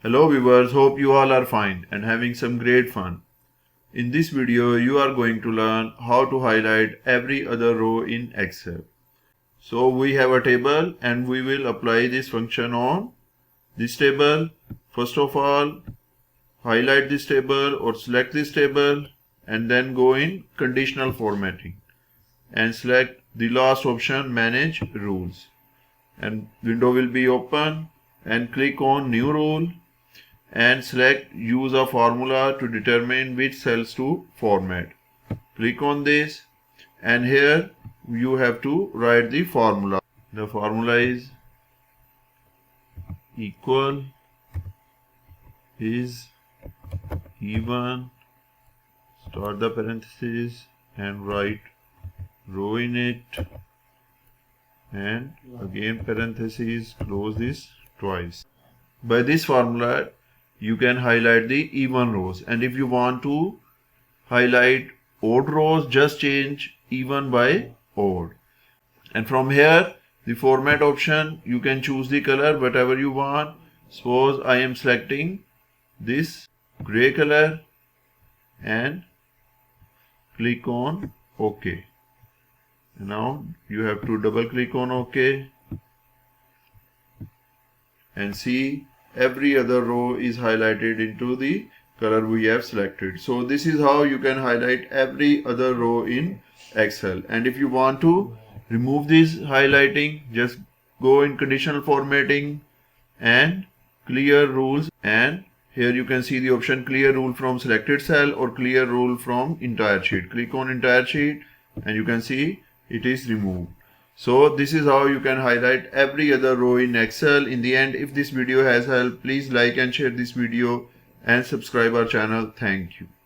Hello viewers, hope you all are fine and having some great fun. In this video, you are going to learn how to highlight every other row in Excel. So we have a table and we will apply this function on this table. First of all, highlight this table or select this table and then go in conditional formatting and select the last option, manage rules, and window will be open and click on new rule and select use a formula to determine which cells to format. Click on this and here you have to write the formula. The formula is equal is even, start the parenthesis and write row in it, and again parenthesis, close this twice. By this formula you can highlight the even rows, and if you want to highlight odd rows, just change even by odd. And from here, the format option, you can choose the color whatever you want. Suppose I am selecting this gray color and click on OK. Now you have to double click on OK and see every other row is highlighted into the color we have selected. So this is how you can highlight every other row in Excel. And if you want to remove this highlighting, just go in conditional formatting and clear rules, and here you can see the option clear rule from selected cell or clear rule from entire sheet. Click on entire sheet and you can see it is removed. So this is how you can highlight every other row in Excel. In the end, if this video has helped, please like and share this video and subscribe our channel. Thank you.